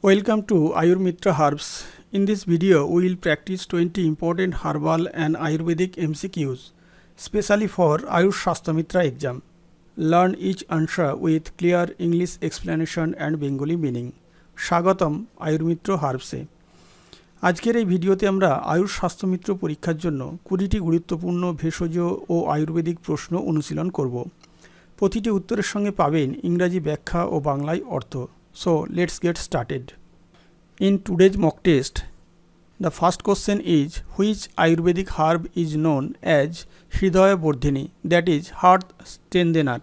Welcome to Ayurmitra Herbs. In this video, we will practice 20 important herbal and Ayurvedic MCQs, specially for Ayush Shastramitra exam. Learn each answer with clear English explanation and Bengali meaning. স্বাগতম আয়ুর্মিত্র হার্বসে। আজকের এই ভিডিওতে আমরা আয়ুষ শাস্ত্রমিত্র পরীক্ষার জন্য 20টি গুরুত্বপূর্ণ ভেষজ ও আয়ুর্বেদিক প্রশ্ন অনুশীলন করব। প্রতিটি উত্তরের সঙ্গে পাবেন ইংরাজি ব্যাখ্যা ও বাংলায় অর্থ। So let's get started. In today's mock test, the first question is which Ayurvedic herb is known as Hridaya Bordhini, that is heart strengthener.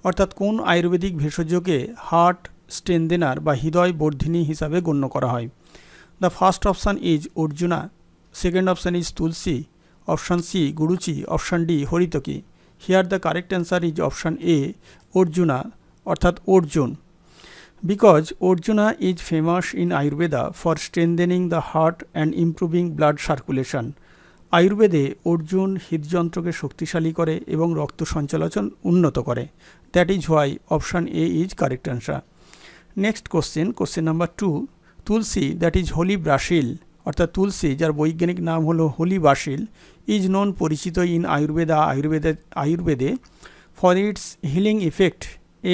অর্থাৎ কোন আয়ুর্বেদিক ভেষজকে হার্ট স্ট্রেনদেনার বা হৃদয় বর্ধিনী হিসাবে গণ্য করা হয়। The first option is Arjuna, second option is Tulsi, option C Guruchi, option D Haritaki. Here the correct answer is option A Arjuna অর্থাৎ Arjun. Because Arjuna is famous in Ayurveda for strengthening the heart and improving blood circulation. আয়ুর্বেদে Arjun হৃদযন্ত্রকে শক্তিশালী করে এবং রক্ত সঞ্চালন উন্নত করে। That is why option A is correct answer. Next question number 2, Tulsi that is holy basil অর্থাৎ তুলসী যার বৈজ্ঞানিক নাম হলো হোলি বাসিল ইজ নোন পরিচিত ইন আয়ুর্বেদে ফর ইটস হিলিং ইফেক্ট,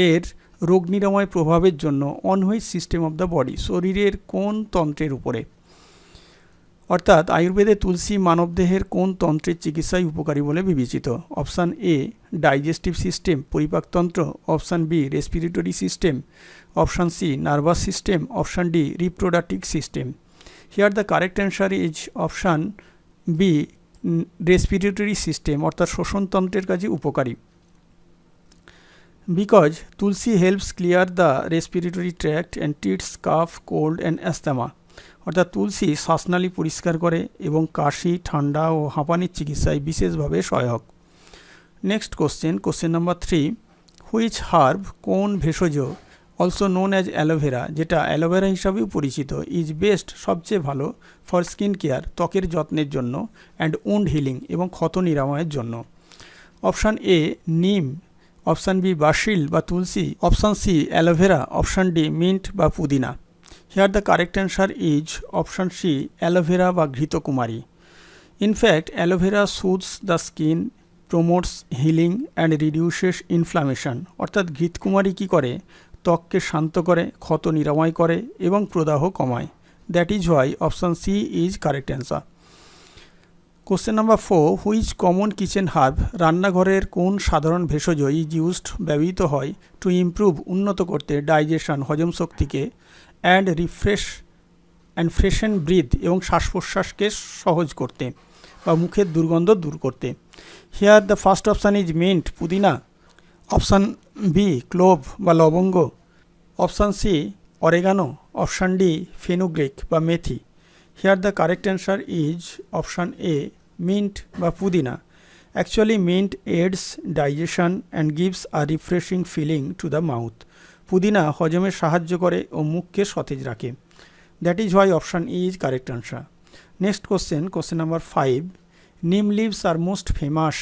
এর রোগ নিরাময় প্রভাবের জন্য on which system of the body, শরীরের কোন তন্ত্রের উপরে। অর্থাৎ আয়ুর্বেদে তুলসী মানবদেহের কোন তন্ত্রের চিকিৎসায় উপকারী বলে বিবেচিত। অপশান এ ডাইজেস্টিভ সিস্টেম পরিপাকতন্ত্র, option B respiratory system, option C nervous system, option D reproductive system. Here the correct answer is option B respiratory system অর্থাৎ শ্বসনতন্ত্রের কাজে উপকারী। Because Tulsi helps clear the respiratory tract and treats cough, cold and asthma. অর্থাৎ তুলসী শ্বাসনালী পরিষ্কার করে এবং কাশি, ঠান্ডা ও হাঁপানির চিকিৎসায় বিশেষভাবে সহায়ক। Next question number 3, which herb কোন ভেষজ অলসো নোন অ্যাজ অ্যালোভেরা, যেটা অ্যালোভেরা হিসাবেও পরিচিত, ইজ বেস্ট সবচেয়ে ভালো ফর স্কিন কেয়ার ত্বকের যত্নের জন্য অ্যান্ড উন্ড হিলিং এবং ক্ষত নিরাময়ের জন্য। অপশান এ নিম, অপশান বি বাসিল বা Tulsi, option C aloe vera, option D mint বা পুদিনা। Here the correct answer is option C aloe vera বা ঘৃতকুমারী। In fact aloe vera soothes the skin, promotes healing and reduces inflammation. অর্থাৎ ঘৃতকুমারী কী করে, ত্বককে শান্ত করে, ক্ষত নিরাময় করে এবং প্রদাহ কমায়। That is why option C is correct answer. Question number 4, which common kitchen herb, রান্নাঘরের কোন সাধারণ ভেষজ ইজ ইউজড ব্যবহৃত হয় টু ইমপ্রুভ উন্নত করতে ডাইজেশন হজম শক্তিকে অ্যান্ড ফ্রেশন ব্রিথ এবং শ্বাস প্রশ্বাসকে সহজ করতে বা মুখের দুর্গন্ধ দূর করতে। Here the first option is mint পুদিনা, অপশান বি ক্লোভ বা লবঙ্গ, option C oregano, option D fenugreek বা মেথি। Here the correct answer is option A mint বা পুদিনা। Actually mint aids digestion and gives a refreshing feeling to the mouth. পুদিনা হজমে সাহায্য করে ও মুখকে সতেজ রাখে। That is why option E is correct answer. Next question number 5, neem leaves are most famous.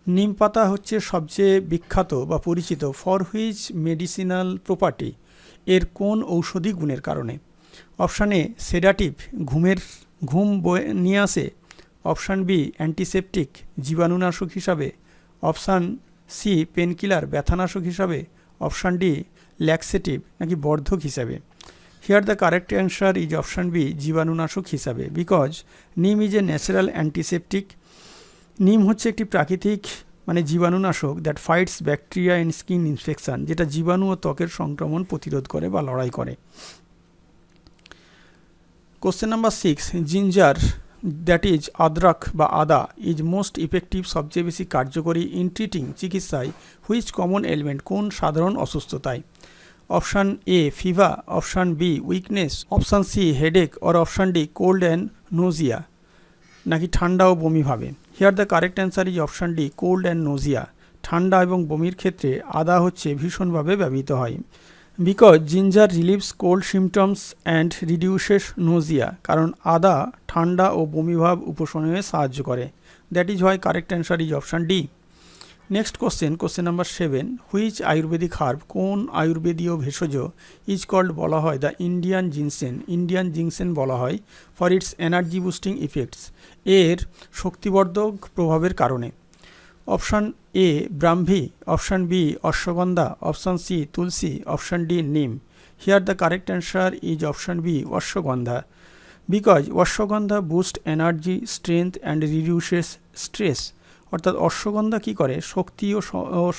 নিম পাতা হচ্ছে সবচেয়ে বিখ্যাত বা পরিচিত ফর হুইচ মেডিসিনাল প্রপার্টি, এর কোন ঔষধি গুণের কারণে। অপশান এ সেডাটিভ ঘুম নিয়ে আসে, অপশান বি অ্যান্টিসেপটিক জীবাণুনাশক হিসাবে, অপশান সি পেনকিলার ব্যথানাশক হিসাবে, অপশান ডি ল্যাক্সেটিভ নাকি বর্ধক হিসাবে। Here the correct answer is option B জীবাণুনাশক হিসাবে। বিকজ নিম ইজ এ ন্যাচারাল অ্যান্টিসেপটিক। নিম হচ্ছে একটি প্রাকৃতিক জীবাণুনাশক that fights bacteria and skin infection, যেটা জীবাণু ও ত্বকের সংক্রমণ প্রতিরোধ করে বা লড়াই করে। Question number 6, ginger that is আদরক বা আদা ইজ মোস্ট ইফেক্টিভ সবচেয়ে বেশি কার্যকরী ইন ট্রিটিং চিকিৎসায় হুইচ কমন এলিমেন্ট কোন সাধারণ অসুস্থতায়। Option A fever, option B weakness, option C headache or option D cold and nausea নাকি ঠান্ডা ও বমি ভাবে। Here the correct answer is option D cold and nausea. ঠান্ডা এবং বমির ক্ষেত্রে আদা হচ্ছে ভীষণভাবে ব্যবহৃত হয়। Because ginger রিলিভস cold symptoms and reduces নোজিয়া, কারণ আদা ঠান্ডা ও বমিভাব উপশমনে সাহায্য করে। That is why correct answer is option D. Next question number 7, which Ayurvedic herb, কোন আয়ুর্বেদীয় ভেষজ ইজ কল্ড বলা হয় দ্য ইন্ডিয়ান জিনসেন বলা হয় for its energy boosting effects, এর শক্তিবর্ধক প্রভাবের কারণে। Option A Brahmi, option B Ashwagandha, option C Tulsi, option D neem. Here the correct answer is option B Ashwagandha, because Ashwagandha boost energy, strength and reduces stress. অর্থাৎ অশ্বগন্ধা কী করে, শক্তি ও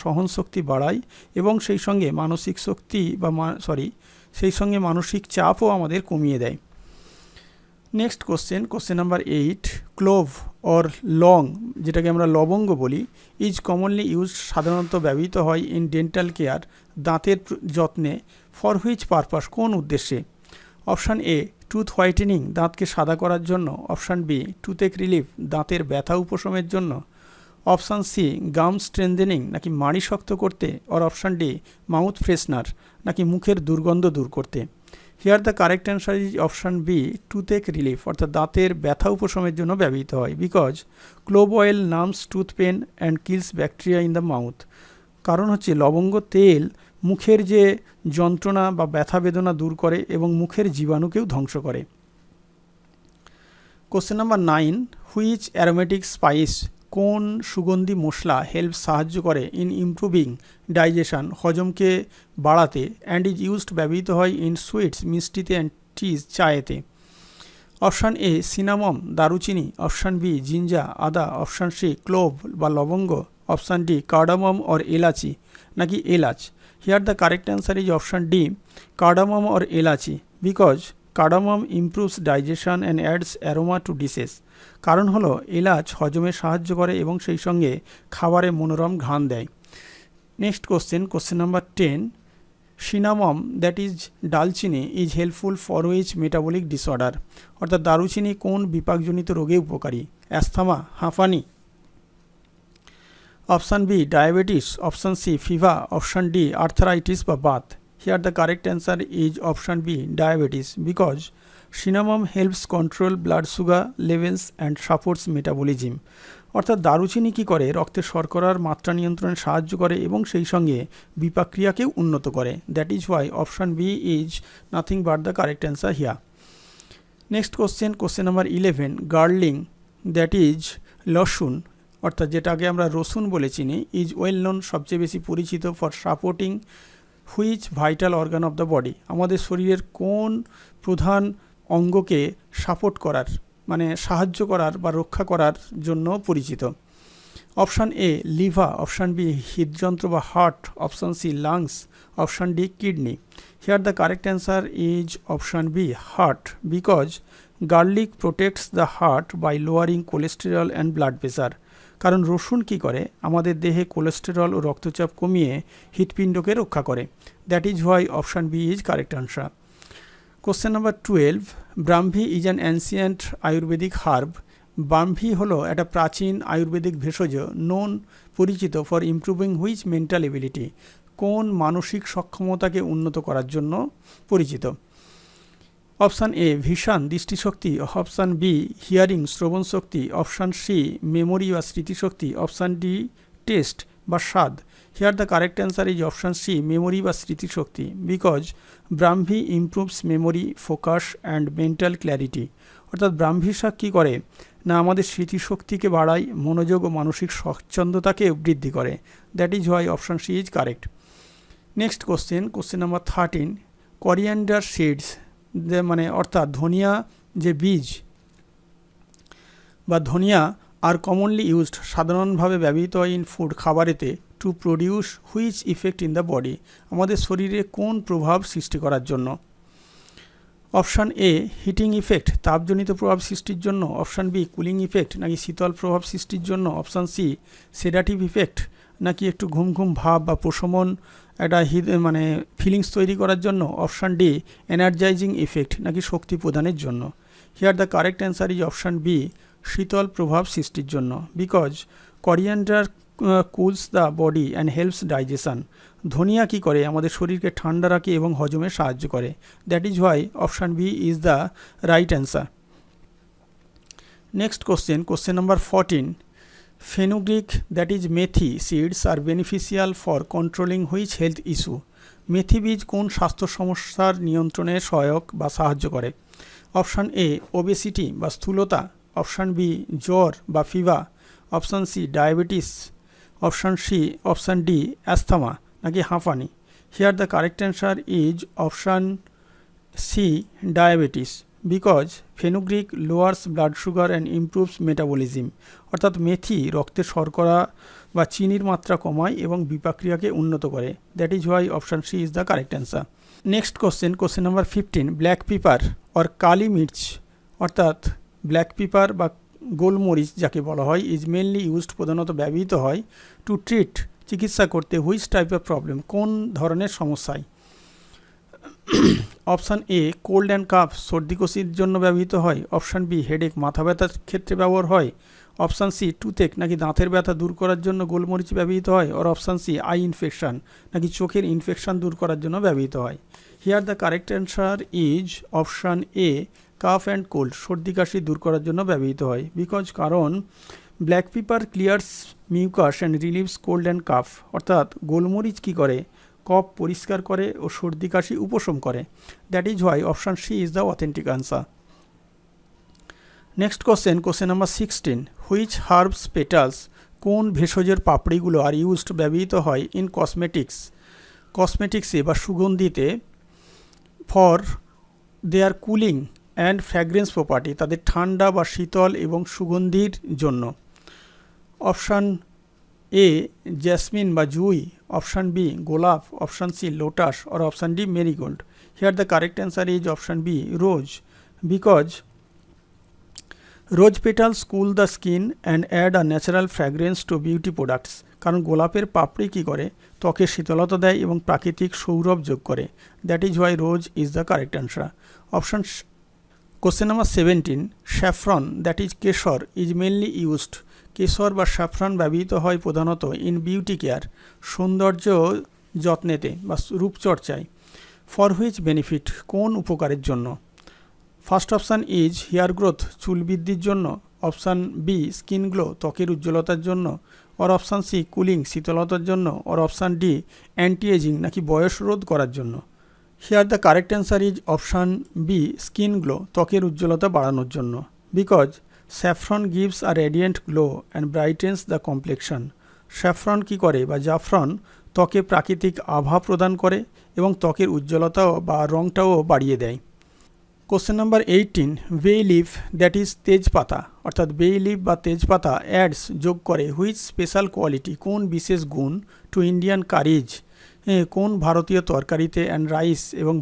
সহন শক্তি বাড়ায় এবং সেই সঙ্গে মানসিক শক্তি বা সেই সঙ্গে মানসিক চাপও আমাদের কমিয়ে দেয়। Next question number 8, clove or long, যেটাকে আমরা লবঙ্গ বলি, ইজ কমনলি ইউজ, সাধারণত ব্যবহৃত হয় ইন ডেন্টাল কেয়ার, দাঁতের যত্নে, ফর হুইচ পারপাস, কোন উদ্দেশ্যে। অপশান এ টুথ হোয়াইটেনিং, দাঁতকে সাদা করার জন্য। অপশান বি টুথেক রিলিফ, দাঁতের ব্যথা উপশমের জন্য। অপশান সি গাম স্ট্রেংথেনিং, নাকি মাড়ি শক্ত করতে। আর অপশান ডি মাউথ ফ্রেশনার, নাকি মুখের দুর্গন্ধ দূর করতে। Here the correct answer is option B toothache relief, অর্থাৎ দাঁতের ব্যথা উপশমের জন্য ব্যবহৃত হয়, because clove oil numbs tooth pain and kills bacteria in the mouth. কারণ হচ্ছে লবঙ্গ তেল মুখের যে যন্ত্রণা বা ব্যথা বেদনা দূর করে এবং মুখের জীবাণুকেও ধ্বংস করে। Question number 9, which aromatic spice, কোন সুগন্ধি মশলা হেল্প সাহায্য করে ইন ইমপ্রুভিং ডাইজেশন, হজমকে বাড়াতে, অ্যান্ড ইজ ইউজড, ব্যবহৃত হয় ইন সুইটস, মিষ্টিতে, অ্যান্ড টিজ, চায়েতে। অপশান এ সিনামম, দারুচিনি। অপশান বি জিঞ্জা, আদা। অপশান সি ক্লোভ বা লবঙ্গ। Option D cardamom or elaichi, নাকি এলাচ। Here the correct answer is option D cardamom or elaichi, because cardamom improves digestion and adds aroma to dishes. কারণ হলো এলাচ হজমে সাহায্য করে এবং সেই সঙ্গে খাবারে মনোরম ঘ্রাণ দেয়। Next question number 10, cinnamon that is dalchini is helpful for which metabolic disorder, অর্থাৎ দারুচিনি কোন বিপাকজনিত রোগে উপকারী। অ্যাস্থমা, হাঁপানি। Option B diabetes. Option C fever. Option D arthritis বা বাত। Here the correct answer is option B diabetes, because cinnamon helps control blood sugar levels and supports metabolism. অর্থাৎ দারুচিনি কী করে, রক্তে শর্করার মাত্রা নিয়ন্ত্রণে সাহায্য করে এবং সেই সঙ্গে বিপাক্রিয়াকেও উন্নত করে। That is why option B is nothing but the correct answer here. Next question number 11, garlic that is lasun, অর্থাৎ যেটাকে আমরা রসুন বলে চিনি, ইজ ওয়েল নোন, সবচেয়ে বেশি পরিচিত, for supporting which vital organ of the body, আমাদের শরীরের কোন প্রধান অঙ্গকে সাপোর্ট করার, মানে সাহায্য করার বা রক্ষা করার জন্য পরিচিত। Option A liver. Option B হৃদযন্ত্র বা heart. Option C lungs. Option D kidney. Here the correct answer is option B heart, because garlic protects the heart by lowering cholesterol and blood pressure. কারণ রসুন কী করে, আমাদের দেহে cholesterol ও রক্তচাপ কমিয়ে হৃৎপিণ্ডকে রক্ষা করে। That is why option B is correct answer. Question number 12, Brahmi is an ancient Ayurvedic herb. Brahmi হলো একটা প্রাচীন আয়ুর্বেদিক ভেষজ, নোন পরিচিত, for improving which mental ability, কোন মানসিক সক্ষমতাকে উন্নত করার জন্য পরিচিত। অপশান এ ভিশন, দৃষ্টিশক্তি। অপশান বি হিয়ারিং, শ্রবণ শক্তি। অপশান সি মেমোরি বা স্মৃতিশক্তি। অপশান ডি টেস্ট বা স্বাদ। Here the correct answer is option C memory বা স্মৃতিশক্তি, because Brahmi improves memory, focus and mental clarity. অর্থাৎ ব্রাহ্মী শাক কী করে না, আমাদের স্মৃতিশক্তিকে বাড়ায়, মনোযোগ ও মানসিক স্বচ্ছন্দতাকে বৃদ্ধি করে। That is why option C is correct. Next question number 13, coriander seeds, মানে অর্থাৎ ধনিয়া যে বীজ বা ধনিয়া আর কমনলি ইউজড, সাধারণভাবে ব্যবহৃত হয় ইন ফুড, খাবারেতে, to produce which effect in the body, আমাদের শরীরে কোন প্রভাব সৃষ্টি করার জন্য। অপশান এ হিটিং ইফেক্ট, তাপজনিত প্রভাব সৃষ্টির জন্য। অপশান বি কুলিং ইফেক্ট, নাকি শীতল প্রভাব সৃষ্টির জন্য। অপশান সি সেডাটিভ ইফেক্ট, নাকি একটু ঘুম ঘুম ভাব বা প্রশমন একটা মানে ফিলিংস তৈরি করার জন্য। অপশান ডি এনার্জাইজিং ইফেক্ট, নাকি শক্তি প্রদানের জন্য। Here the correct answer is option B শীতল প্রভাব সৃষ্টির জন্য, because coriander cools the body and helps digestion. ধনিয়া কী করে, আমাদের শরীরকে ঠান্ডা রাখে এবং হজমে সাহায্য করে। That is why option B is the right answer. Next question number 14, Fenugreek, that is methi seeds, are beneficial for controlling which health issue? মেথি বীজ কোন স্বাস্থ্য সমস্যার নিয়ন্ত্রণে সহায়ক বা সাহায্য করে? অপশান এ ওবেসিটি বা স্থূলতা, অপশান বি জ্বর বা fever, option C diabetes, option D asthma নাকি হাঁফানি? Here the correct answer is option C diabetes, because fenugreek lowers blood sugar and improves metabolism. অর্থাৎ মেথি রক্তে শর্করা বা চিনির মাত্রা কমায় এবং বিপাক্রিয়াকে উন্নত করে। That is why option C is the correct answer. Next question number 15, black pepper or kali mirch, অর্থাৎ ব্ল্যাক পিপার বা গোলমরিচ যাকে বলা হয়, ইজ মেনলি ইউজড, প্রধানত ব্যবহৃত হয় টু ট্রিট, চিকিৎসা করতে, হুইচ টাইপ অফ প্রবলেম, কোন ধরনের সমস্যায়? Option A cold and calf, সর্দি কাশির জন্য ব্যবহৃত হয়, অপশান বি হেডেক, মাথা ব্যথার ক্ষেত্রে ব্যবহার হয়, অপশান সি টুথেক নাকি দাঁতের ব্যথা দূর করার জন্য গোলমরিচ ব্যবহৃত হয়, আর অপশান সি আই ইনফেকশন নাকি চোখের ইনফেকশন দূর করার জন্য ব্যবহৃত হয়। Here the correct answer is option A cough and cold, সর্দি কাশি দূর করার জন্য ব্যবহৃত হয়, বিকজ কারণ black pepper clears mucus and relieves cold and cough, অর্থাৎ গোলমরিচ কী করে, কফ পরিষ্কার করে ও সর্দি কাশি উপশম করে। That is why option C is the authentic answer. Next question number 16, which herbs petals, কোন ভেষজের পাপড়িগুলো আর ইউজড ব্যবহৃত হয় ইন কসমেটিক্সে বা সুগন্ধিতে, for their cooling and fragrance property, তাদের ঠান্ডা বা শীতল এবং সুগন্ধির জন্য? অপশান এ জ্যাসমিন বা জুই, অপশান বি গোলাপ, অপশান সি লোটাস, আর option D marigold? Here the correct answer is option B rose, because rose petals cool the skin and add a natural fragrance to beauty products, কারণ গোলাপের পাপড়ি কী করে, ত্বকে শীতলতা দেয় এবং প্রাকৃতিক সৌরভ যোগ করে। That is Y rose is the correct answer. Question number 17, saffron, that is কেশর, ইজ মেনলি ইউজড, কেশর বা স্যাফরন ব্যবহৃত হয় প্রধানত ইন বিউটি কেয়ার, সৌন্দর্য যত্নেতে বা রূপচর্চায়, ফর হুইচ বেনিফিট, কোন উপকারের জন্য? First option is here growth, চুল বৃদ্ধির জন্য, অপশান বি স্কিন গ্লো, ত্বকের উজ্জ্বলতার জন্য, আর অপশান সি কুলিং, শীতলতার জন্য, আর অপশান ডি অ্যান্টি এজিং নাকি বয়স রোধ করার জন্য? Here the correct answer is option B skin glow, ত্বকের উজ্জ্বলতা বাড়ানোর জন্য, because saffron gives a radiant glow and brightens the complexion. Saffron কী করে বা জাফরান ত্বকে প্রাকৃতিক আভা প্রদান করে এবং ত্বকের উজ্জ্বলতাও বা রঙটাও বাড়িয়ে দেয়। Question number 18, bay leaf, that is তেজপাতা, অর্থাৎ বে লিফ বা তেজপাতা অ্যাডস যোগ করে হুইচ স্পেশাল কোয়ালিটি, কোন বিশেষ গুণ, টু ইন্ডিয়ান কারিজ, কোন ভারতীয় তরকারিতে, অ্যান্ড রাইস এবং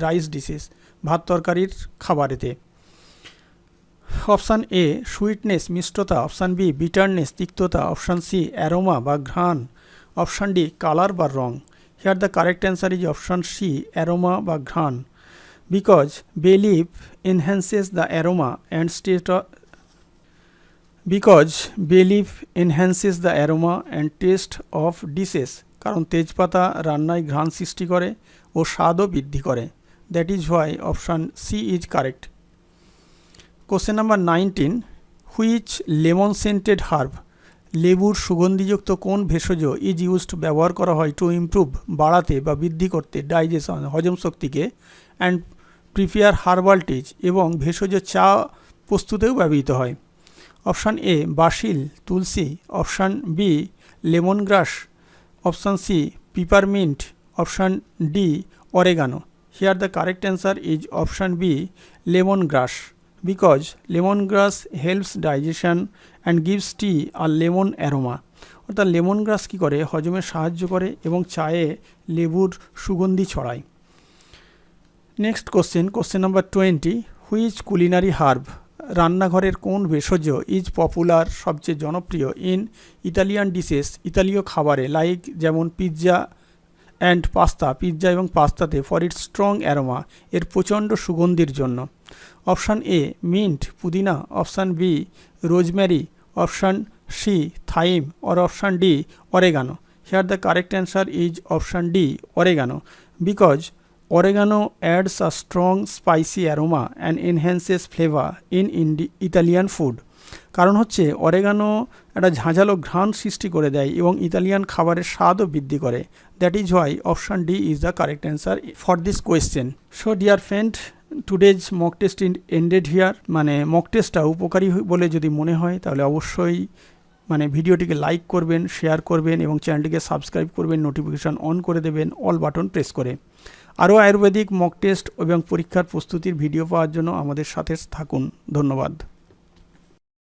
রাইস ডিশেস, ভাত তরকারির খাবারেতে? অপশান এ সুইটনেস, মিষ্টতা, অপশান বি বিটারনেস, তিক্ততা, অপশান সি অ্যারোমা বা ঘ্রাণ, অপশান ডি কালার বা রং? Here the correct answer is option C aroma বা ঘ্রাণ, because bay leaf enhances the aroma and taste of dishes, কারণ তেজপাতা রান্নায় ঘ্রাণ সৃষ্টি করে ও স্বাদও বৃদ্ধি করে। That is why option C is correct. Question number 19, which lemon scented herb, লেবুর সুগন্ধিযুক্ত কোন ভেষজ ইজ ইউজড ব্যবহার করা হয় টু ইমপ্রুভ, বাড়াতে বা বৃদ্ধি করতে, ডাইজেশন হজম শক্তিকে, অ্যান্ড প্রিপেয়ার হার্বাল টিজ, এবং ভেষজ চা প্রস্তুতেও ব্যবহৃত হয়? অপশান এ বাসিল, তুলসী, option B lemon grass, option C peppermint, option D oregano? Here the correct answer is option B lemon grass, because lemon grass helps digestion and gives tea আর lemon aroma, অর্থাৎ lemon grass কী করে, হজমে সাহায্য করে এবং চায়ে লেবুর সুগন্ধি ছড়ায়। Next question number 20, which culinary herb, রান্নাঘরের কোন ভেষজ ইজ পপুলার, সবচেয়ে জনপ্রিয়, ইন ইতালিয়ান ডিশেস, ইতালীয় খাবারে, লাইক যেমন পিৎজা অ্যান্ড পাস্তা, পিৎজা এবং পাস্তাতে, ফর ইটস স্ট্রং অ্যারোমা, এর প্রচণ্ড সুগন্ধির জন্য? অপশান এ মিন্ট, পুদিনা, option B rosemary, option C thyme, আর option D oregano? Here the correct answer is option D oregano, because oregano adds a strong spicy aroma and enhances flavor in Italian food. কারণ হচ্ছে oregano একটা ঝাঁঝালো ঘ্রাণ সৃষ্টি করে দেয় এবং Italian খাবারের স্বাদও বৃদ্ধি করে। That is why option D is the correct answer for this question. So dear friend, today's mock test ended here. মানে মক টেস্টটা উপকারী বলে যদি মনে হয় তাহলে অবশ্যই ভিডিওটিকে লাইক করবেন, শেয়ার করবেন এবং চ্যানেলটিকে সাবস্ক্রাইব করবেন, নোটিফিকেশান অন করে দেবেন অল বাটন প্রেস করে। আরও আয়ুর্বেদিক মক টেস্ট এবং পরীক্ষার প্রস্তুতির ভিডিও পাওয়ার জন্য আমাদের সাথে থাকুন। ধন্যবাদ।